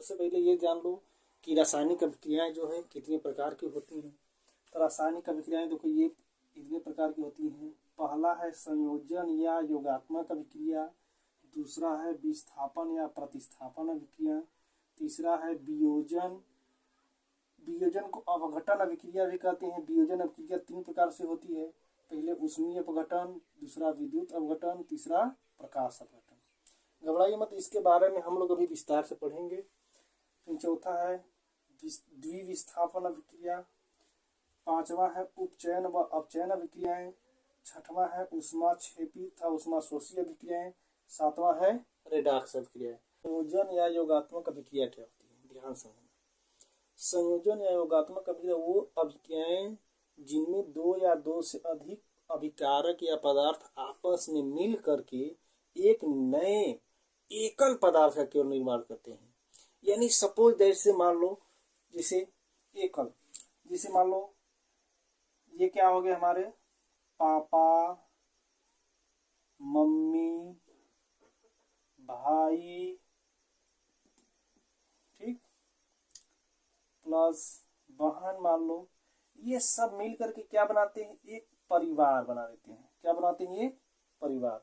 सबसे पहले ये जान लो कि रासायनिक अभिक्रियाएं जो है कितने प्रकार की होती हैं। तो रासायनिक अभिक्रियाएं देखो ये कितने प्रकार की होती हैं। पहला है संयोजन या योगात्मक अभिक्रिया, दूसरा है विस्थापन या प्रतिस्थापन अभिक्रिया, तीसरा है वियोजन। वियोजन को अपघटन अभिक्रिया भी कहते हैं। वियोजन अभिक्रिया 3 प्रकार से होती है। पहले ऊष्मीय अपघटन, दूसरा विद्युत अपघटन, तीसरा प्रकाश अपघटन। घबराइए मत, इसके बारे में हम लोग अभी विस्तार से पढ़ेंगे। फिर चौथा है द्विविस्थापन अभिक्रिया, पांचवा है उपचयन व अपचयन अभिक्रियाएं, छठवां है ऊष्माक्षेपी तथा ऊष्माशोषी अभिक्रियाएं, सातवां है रेडॉक्स अभिक्रिया। संयोजन या योगात्मक अभिक्रिया क्या होती है, ध्यान समझना। संयोजन या योगात्मक अभिक्रिया वो अभिक्रियाएं जिनमें 2 या 2 से अधिक अभिकारक या पदार्थ आपस में मिल करके एक नए एकल पदार्थ का केवल निर्माण करते हैं। यानी सपोज दैट से मान लो जैसे एकल, जैसे मान लो ये क्या हो गया हमारे पापा, मम्मी, भाई, ठीक, प्लस बहन मान लो, ये सब मिल करके क्या बनाते हैं, एक परिवार बना देते हैं। क्या बनाते हैं, एक परिवार।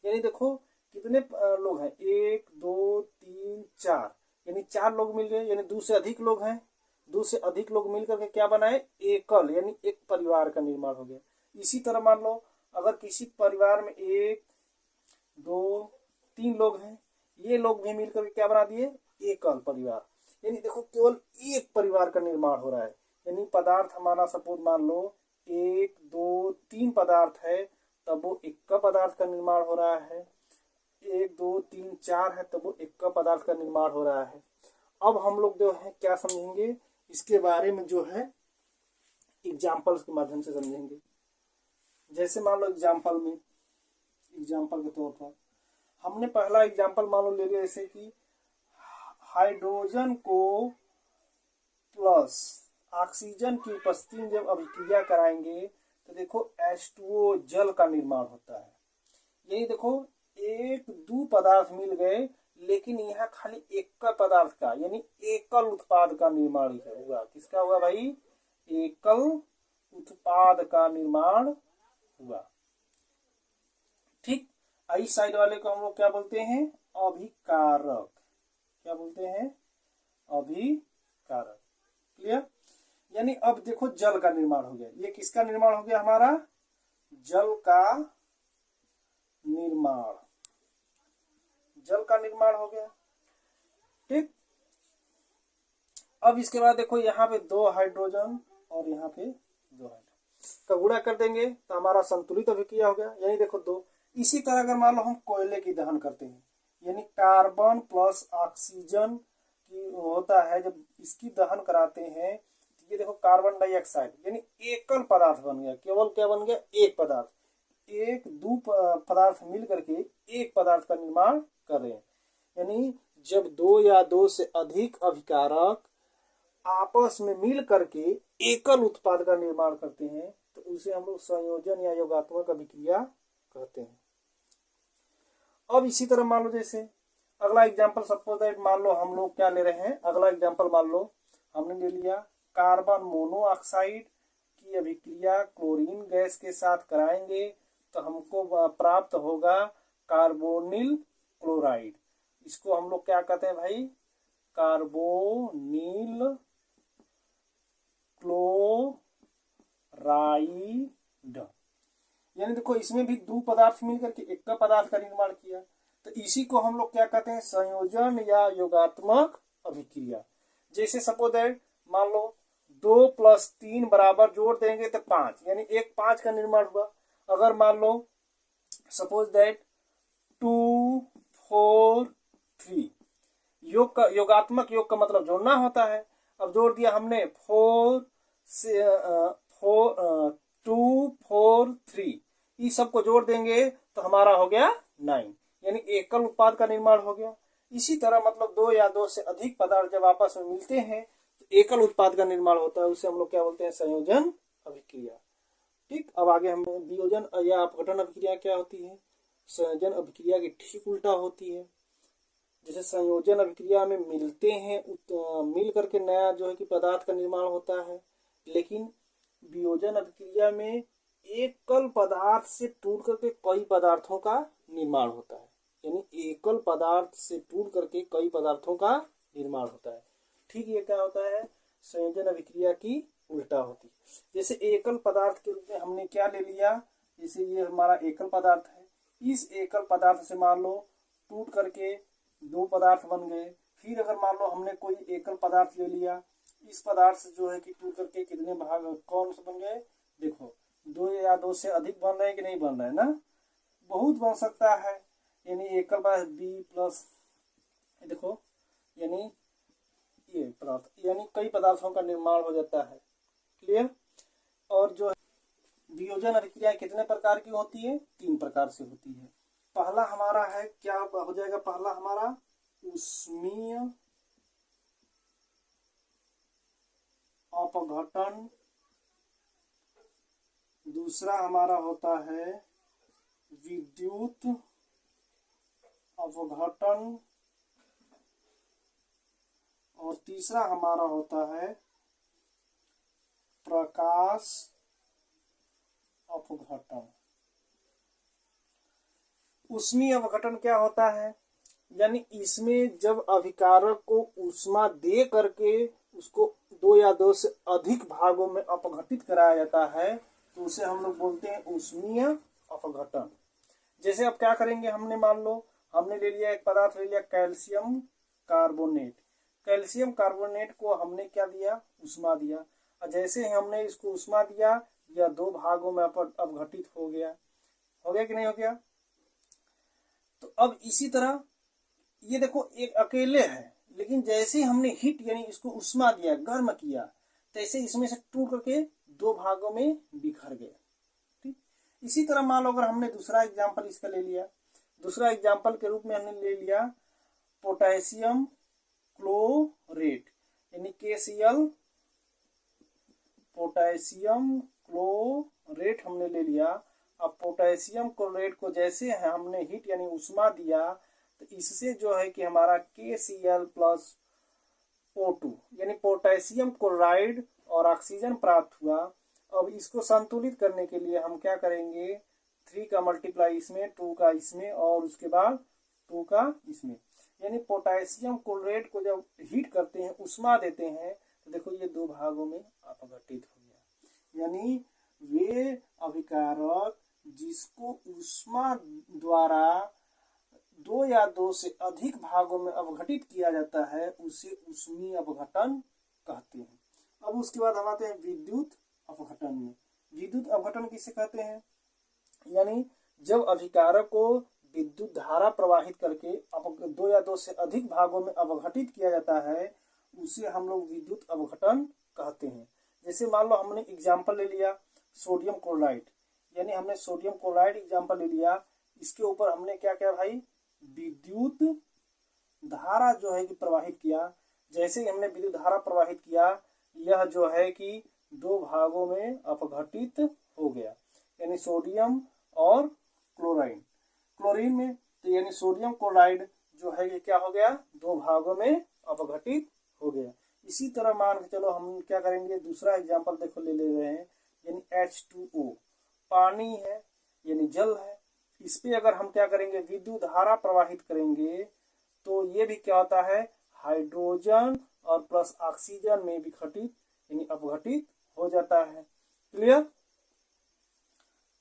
यानी देखो कितने लोग हैं, 1 2 3 4, यानी 4 लोग मिल गए, यानी 2 से अधिक लोग हैं। 2 से अधिक लोग मिल करके क्या बनाए, एकल, यानी एक परिवार का निर्माण हो गया। इसी तरह मान लो अगर किसी परिवार में 1 2 3 लोग हैं, ये लोग भी मिलकर क्या बना दिए, एकल परिवार। यानी देखो केवल एक परिवार का निर्माण हो रहा है। यानी पदार्थ हमारा सपोज मान लो 1 2 3 पदार्थ है, तब वो एक का पदार्थ का निर्माण हो रहा है। 1 2 3 4 है, तब वो एक का पदार्थ का निर्माण हो रहा है। अब हम लोग जो है क्या समझेंगे, इसके बारे में जो है एग्जाम्पल्स के माध्यम से समझेंगे। जैसे मान लो एग्जाम्पल के तौर पर हमने पहला एग्जाम्पल मान लो ले लिया, जैसे कि हाइड्रोजन को प्लस ऑक्सीजन की उपस्थिति में जब अभिक्रिया कराएंगे तो देखो H2O जल का निर्माण होता है। यही देखो 1 2 पदार्थ मिल गए, लेकिन यहाँ खाली एक का पदार्थ का यानी एकल उत्पाद का निर्माण हुआ। किसका हुआ भाई, एकल उत्पाद का निर्माण हुआ। ठीक, इस साइड वाले को हम लोग क्या बोलते हैं, अभिकारक। क्या बोलते हैं, अभिकारक। क्लियर। यानी अब देखो जल का निर्माण हो गया। ये किसका निर्माण हो गया, हमारा जल का निर्माण, जल का निर्माण हो गया। ठीक, अब इसके बाद देखो यहाँ पे 2 हाइड्रोजन और यहाँ पे 2 हाइड्रोजन का गुणा कर देंगे तो हमारा संतुलित अभिक्रिया हो गया। यानी देखो 2। इसी तरह अगर मान लो हम कोयले की दहन करते हैं, यानी कार्बन प्लस ऑक्सीजन की होता है, जब इसकी दहन कराते हैं तो ये देखो कार्बन डाइऑक्साइड यानी एकल पदार्थ बन गया। केवल क्या बन गया, एक पदार्थ। 1 2 पदार्थ मिल करके एक पदार्थ का निर्माण कर रहे हैं। यानी जब 2 या 2 से अधिक अभिकारक आपस में मिल करके एकल उत्पाद का निर्माण करते हैं तो उसे हम लोग संयोजन या योगात्मक अभिक्रिया कहते हैं। अब इसी तरह मान लो जैसे अगला एग्जांपल सपोज दैट मान लो हम लोग क्या ले रहे हैं, अगला एग्जांपल मान लो हमने ले लिया कार्बन मोनोऑक्साइड की अभिक्रिया क्लोरीन गैस के साथ कराएंगे तो हमको प्राप्त होगा कार्बोनिल क्लोराइड। इसको हम लोग क्या कहते हैं भाई, कार्बोनिल क्लोराइड। यानी देखो इसमें भी 2 पदार्थ मिलकर के एक का पदार्थ का निर्माण किया, तो इसी को हम लोग क्या कहते हैं, संयोजन या योगात्मक अभिक्रिया। जैसे सपोज दैट मान लो 2 + 3 बराबर जोड़ देंगे तो 5, यानी एक 5 का निर्माण हुआ। अगर मान लो सपोज दैट 2 4 3, योगात्मक योग का मतलब जोड़ना होता है। अब जोड़ दिया हमने 4 से 2 4 3, इस सबको जोड़ देंगे तो हमारा हो गया 9, यानी एकल उत्पाद का निर्माण हो गया। इसी तरह मतलब 2 या 2 से अधिक पदार्थ जब आपस में मिलते हैं तो एकल उत्पाद का निर्माण होता है, उसे हम लोग क्या बोलते हैं, संयोजन अभिक्रिया। ठीक, अब आगे हम वियोजन या अपघटन अभिक्रिया क्या होती है, संयोजन अभिक्रिया की ठीक उल्टा होती है। जैसे संयोजन अभिक्रिया में मिलते हैं, मिल करके नया जो है कि पदार्थ का निर्माण होता है, लेकिन वियोजन अभिक्रिया में एकल पदार्थ से टूट करके कई पदार्थों का निर्माण होता है। यानी एकल पदार्थ से टूट करके कई पदार्थों का निर्माण होता है। ठीक, ये क्या होता है, संयोजन अभिक्रिया की उल्टा होती है। जैसे एकल पदार्थ के रूप में हमने क्या ले लिया, जैसे ये हमारा एकल पदार्थ है, इस एकल पदार्थ से मान लो टूट करके दो पदार्थ बन गए। फिर अगर मान लो हमने कोई एकल पदार्थ ले लिया, इस पदार्थ से जो है कि टूट करके कितने भाग कौन से बन गए, देखो दो या दो से अधिक बन रहे हैं कि नहीं बन रहे हैं ना, बहुत बन सकता है। यानी एकल पदार्थ बी प्लस, देखो यानी ये पदार्थ, यानी कई पदार्थों का निर्माण हो जाता है। क्लियर। और जो वियोजन अभिक्रिया कितने प्रकार की होती है, 3 प्रकार से होती है। पहला हमारा है, क्या हो जाएगा, पहला हमारा ऊष्मीय अपघटन, दूसरा हमारा होता है विद्युत अपघटन, और तीसरा हमारा होता है प्रकाश अपघटन। ऊष्मीय अपघटन क्या होता है, यानी इसमें जब अभिकारक को ऊष्मा दे करके उसको 2 या 2 से अधिक भागों में अपघटित कराया जाता है, तो उसे हम लोग बोलते हैं ऊष्मीय अपघटन। जैसे अब क्या करेंगे, हमने मान लो हमने ले लिया एक पदार्थ, ले लिया कैल्शियम कार्बोनेट। कैल्शियम कार्बोनेट को हमने क्या दिया, ऊष्मा दिया, और जैसे ही हमने इसको ऊष्मा दिया, यह 2 भागों में अपघटित हो गया कि नहीं हो गया। तो अब इसी तरह ये देखो एक अकेले है, लेकिन जैसे ही हमने हीट यानी इसको ऊष्मा दिया, गर्म किया, तैसे इसमें से टूट करके 2 भागों में बिखर गया। ठीक, इसी तरह मान लो अगर हमने दूसरा एग्जांपल इसका ले लिया, दूसरा एग्जांपल के रूप में हमने ले लिया पोटेशियम क्लोरेट, यानी KCl, पोटेशियम क्लोरेट हमने ले लिया। अब पोटेशियम क्लोरेट को जैसे हमने हीट यानी ऊष्मा दिया, तो इससे जो है कि हमारा KCl प्लस O2 यानी पोटेशियम क्लोराइड और ऑक्सीजन प्राप्त हुआ। अब इसको संतुलित करने के लिए हम क्या करेंगे, 3 का मल्टीप्लाई इसमें, 2 का इसमें, और उसके बाद 2 का इसमें, यानी पोटेशियम क्लोरेट को जब हीट करते हैं, ऊष्मा देते हैं, तो देखो ये 2 भागों में अपघटित हो गया। यानी वे अभिकारक जिसको ऊष्मा द्वारा 2 या 2 से अधिक भागों में अपघटित किया जाता है, उसे ऊष्मीय अपघटन कहते हैं। अब उसके बाद हम आते हैं विद्युत अपघटन में। विद्युत अपघटन किसे कहते हैं, यानी जब अभिकारक को विद्युत धारा प्रवाहित करके 2 या 2 से अधिक भागों में अपघटित किया जाता है, उसे हम लोग विद्युत अपघटन कहते हैं। जैसे मान लो हमने एग्जाम्पल ले लिया सोडियम क्लोराइड, यानी हमने सोडियम क्लोराइड एग्जाम्पल ले लिया, इसके ऊपर हमने क्या किया भाई, विद्युत धारा जो है कि प्रवाहित किया। जैसे ही हमने विद्युत धारा प्रवाहित किया, यह जो है कि 2 भागों में अपघटित हो गया, यानी सोडियम और क्लोरीन में, तो यानी सोडियम क्लोराइड जो है कि क्या हो गया, 2 भागों में अपघटित हो गया। इसी तरह मान के चलो हम क्या करेंगे, दूसरा एग्जांपल देखो ले रहे हैं, यानी H2O पानी है यानी जल है, इस पे अगर हम क्या करेंगे, विद्युत धारा प्रवाहित करेंगे, तो ये भी क्या होता है, हाइड्रोजन और प्लस ऑक्सीजन में विघटित यानी अपघटित हो जाता है। क्लियर।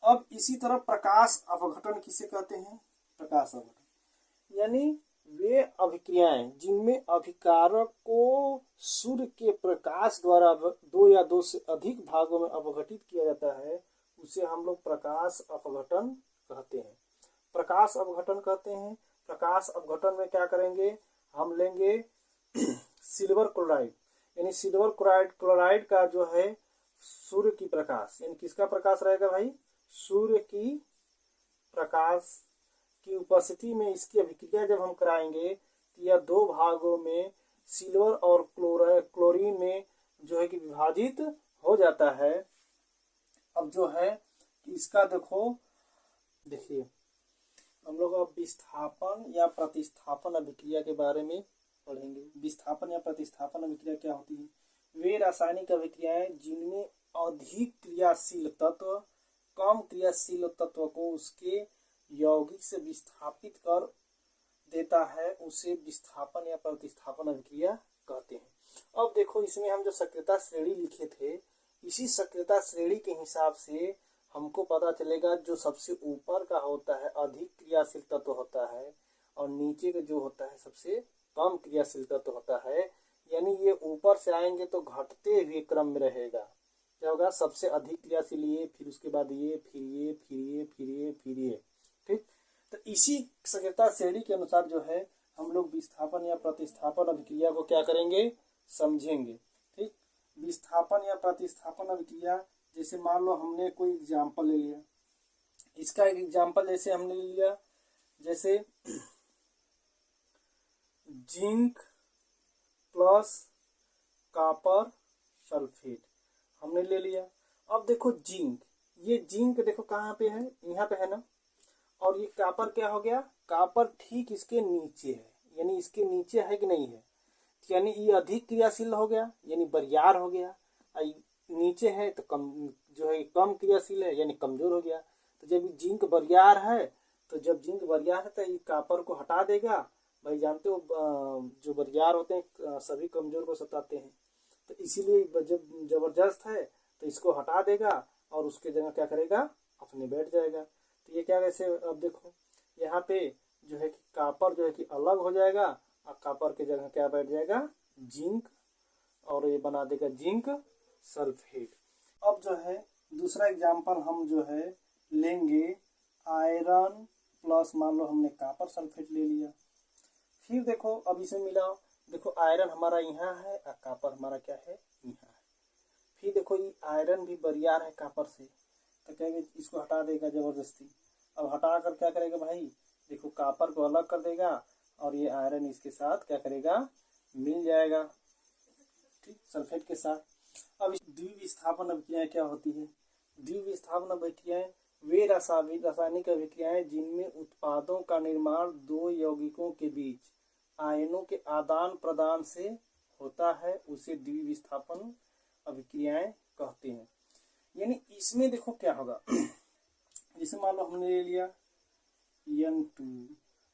अब इसी तरह प्रकाश अपघटन किसे कहते हैं, प्रकाश अपघटन यानी वे अभिक्रियाएं जिनमें अभिकारक को सूर्य के प्रकाश द्वारा 2 या 2 से अधिक भागों में अपघटित किया जाता है, उसे हम लोग प्रकाश अपघटन कहते हैं। प्रकाश अपघटन कहते हैं। प्रकाश अपघटन में क्या करेंगे, हम लेंगे सिल्वर क्लोराइड, यानी सिल्वर क्लोराइड का जो है सूर्य की प्रकाश, यानी किसका प्रकाश रहेगा भाई, सूर्य की प्रकाश की उपस्थिति में इसकी अभिक्रिया जब हम कराएंगे, तो यह 2 भागों में सिल्वर और क्लोरीन में जो है कि विभाजित हो जाता है। अब जो है कि इसका देखिए हम लोग अब विस्थापन या प्रतिस्थापन अभिक्रिया के बारे में पढ़ेंगे। विस्थापन या प्रतिस्थापन अभिक्रिया क्या होती है? वे रासायनिक अभिक्रियाएं जिनमें अधिक क्रियाशील तत्व कम क्रियाशील तत्व को उसके यौगिक से विस्थापित कर देता है, उसे विस्थापन या प्रतिस्थापन अभिक्रिया कहते हैं। अब देखो, इसमें हम जो सक्रियता श्रेणी लिखे थे, इसी सक्रियता श्रेणी के हिसाब से हमको पता चलेगा जो सबसे ऊपर का होता है अधिक क्रियाशील तत्व होता है, और नीचे का जो होता है सबसे कम क्रियाशील तत्व होता है। यानी ये ऊपर से आएंगे तो घटते हुए क्रम में रहेगा। क्या होगा? सबसे अधिक क्रियाशील ये, फिर उसके बाद ये, फिर ये, फिर ये, फिर ये, फिर ये। ठीक, तो इसी सक्रियता श्रेणी के अनुसार जो है हम लोग विस्थापन या प्रतिस्थापन अभिक्रिया को क्या करेंगे? समझेंगे। ठीक, विस्थापन या प्रतिस्थापन अभिक्रिया, जैसे मान लो हमने कोई एग्जाम्पल ले लिया, इसका एक एग्जाम्पल जैसे हमने ले लिया, जैसे जिंक प्लस कॉपर सल्फेट हमने ले लिया। अब देखो जिंक, ये जिंक देखो कहाँ पे है? यहाँ पे है ना। और ये कॉपर क्या हो गया? कॉपर ठीक इसके नीचे है, यानी इसके नीचे है कि नहीं है, यानी ये अधिक क्रियाशील हो गया, यानी बरियार हो गया। नीचे है तो कम, जो है कम क्रियाशील है, यानी कमजोर हो गया। तो जब जिंक बरियार है, तो जब जिंक बरियार है तो ये कॉपर को हटा देगा। भाई जानते हो जो बरियार होते हैं सभी कमजोर को सताते हैं, तो इसीलिए जब जबरदस्त है तो इसको हटा देगा और उसके जगह क्या करेगा? अपने बैठ जाएगा। तो ये क्या, वैसे अब देखो यहाँ पे जो है कि कॉपर जो है कि अलग हो जाएगा, और कॉपर के जगह क्या बैठ जाएगा? जिंक, और ये बना देगा जिंक सल्फेट। अब जो है दूसरा एग्जाम्पल हम जो है लेंगे आयरन प्लस, मान लो हमने कॉपर सल्फेट ले लिया। फिर देखो अब इसे मिलाओ, देखो आयरन हमारा यहाँ है और कॉपर हमारा क्या है? यहाँ है। फिर देखो ये आयरन भी बरियार है कॉपर से, तो कहेंगे इसको हटा देगा जबरदस्ती। अब हटा कर क्या करेगा भाई? देखो कॉपर को अलग कर देगा और ये आयरन इसके साथ क्या करेगा? मिल जाएगा, ठीक, सल्फेट के साथ। अब द्विविस्थापन अभिक्रियाएं क्या होती है? द्विविस्थापन अभिक्रियाएं वे रासायनिक अभिक्रियाएं जिनमें उत्पादों का निर्माण दो यौगिकों के बीच आयनों के आदान प्रदान से होता है, उसे द्विविस्थापन अभिक्रियाएं कहते हैं। यानी इसमें देखो क्या होगा, जैसे मान लो हमने ले लिया N2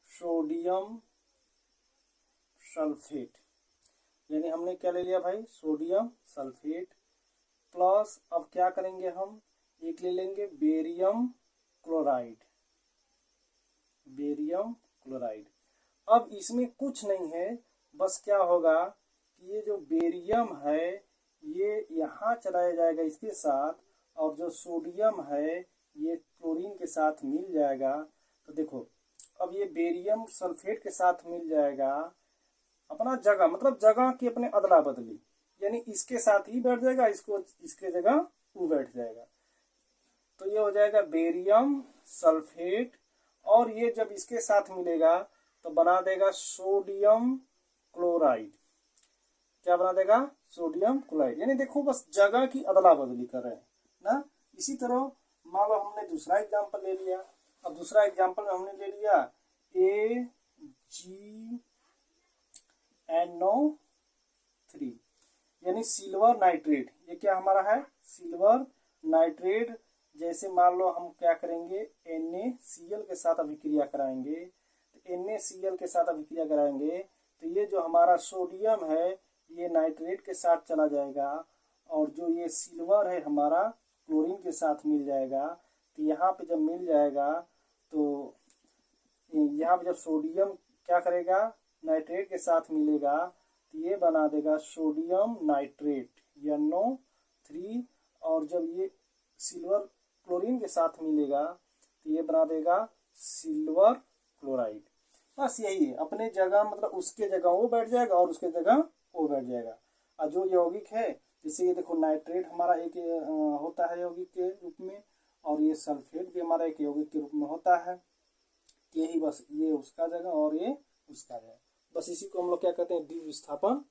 सोडियम सल्फेट, यानी हमने क्या ले लिया भाई? सोडियम सल्फेट प्लस, अब क्या करेंगे हम? एक ले लेंगे बेरियम क्लोराइड, बेरियम क्लोराइड। अब इसमें कुछ नहीं है, बस क्या होगा कि ये जो बेरियम है ये यहाँ चलाया जाएगा इसके साथ, और जो सोडियम है ये क्लोरीन के साथ मिल जाएगा। तो देखो अब ये बेरियम सल्फेट के साथ मिल जाएगा, अपना जगह मतलब जगह की अपने अदला बदली, यानी इसके साथ ही बैठ जाएगा, इसको इसके जगह वो बैठ जाएगा। तो ये हो जाएगा बेरियम सल्फेट, और ये जब इसके साथ मिलेगा तो बना देगा सोडियम क्लोराइड। क्या बना देगा? Sodium chloride. यानी देखो बस जगह की अदला बदली कर रहे हैं ना। इसी तरह मान लो हमने दूसरा एग्जाम्पल ले लिया। अब दूसरा एग्जाम्पल में हमने ले लिया AgNO3, यानी सिल्वर नाइट्रेट। ये क्या हमारा है? Silver nitrate. जैसे मान लो हम क्या करेंगे? NaCl के साथ अभिक्रिया कराएंगे, तो NaCl के साथ अभिक्रिया कराएंगे तो ये जो हमारा सोडियम है ये नाइट्रेट के साथ चला जाएगा, और जो ये सिल्वर है हमारा क्लोरीन के साथ मिल जाएगा। तो यहाँ पे जब मिल जाएगा तो यहाँ पे जब सोडियम क्या करेगा? नाइट्रेट के साथ मिलेगा, तो ये बना देगा सोडियम नाइट्रेट NO3, और जब ये सिल्वर क्लोरीन के साथ मिलेगा तो ये बना देगा सिल्वर क्लोराइड। बस यही है, अपने जगह मतलब उसके जगह वो बैठ जाएगा और उसके जगह वो बैठ जाएगा। और जो यौगिक है, जैसे ये देखो नाइट्रेट हमारा एक होता है यौगिक के रूप में, और ये सल्फेट भी हमारा एक यौगिक के रूप में होता है। यही बस, ये उसका जगह और ये उसका जगह, बस इसी को हम लोग क्या कहते हैं? द्विविस्थापन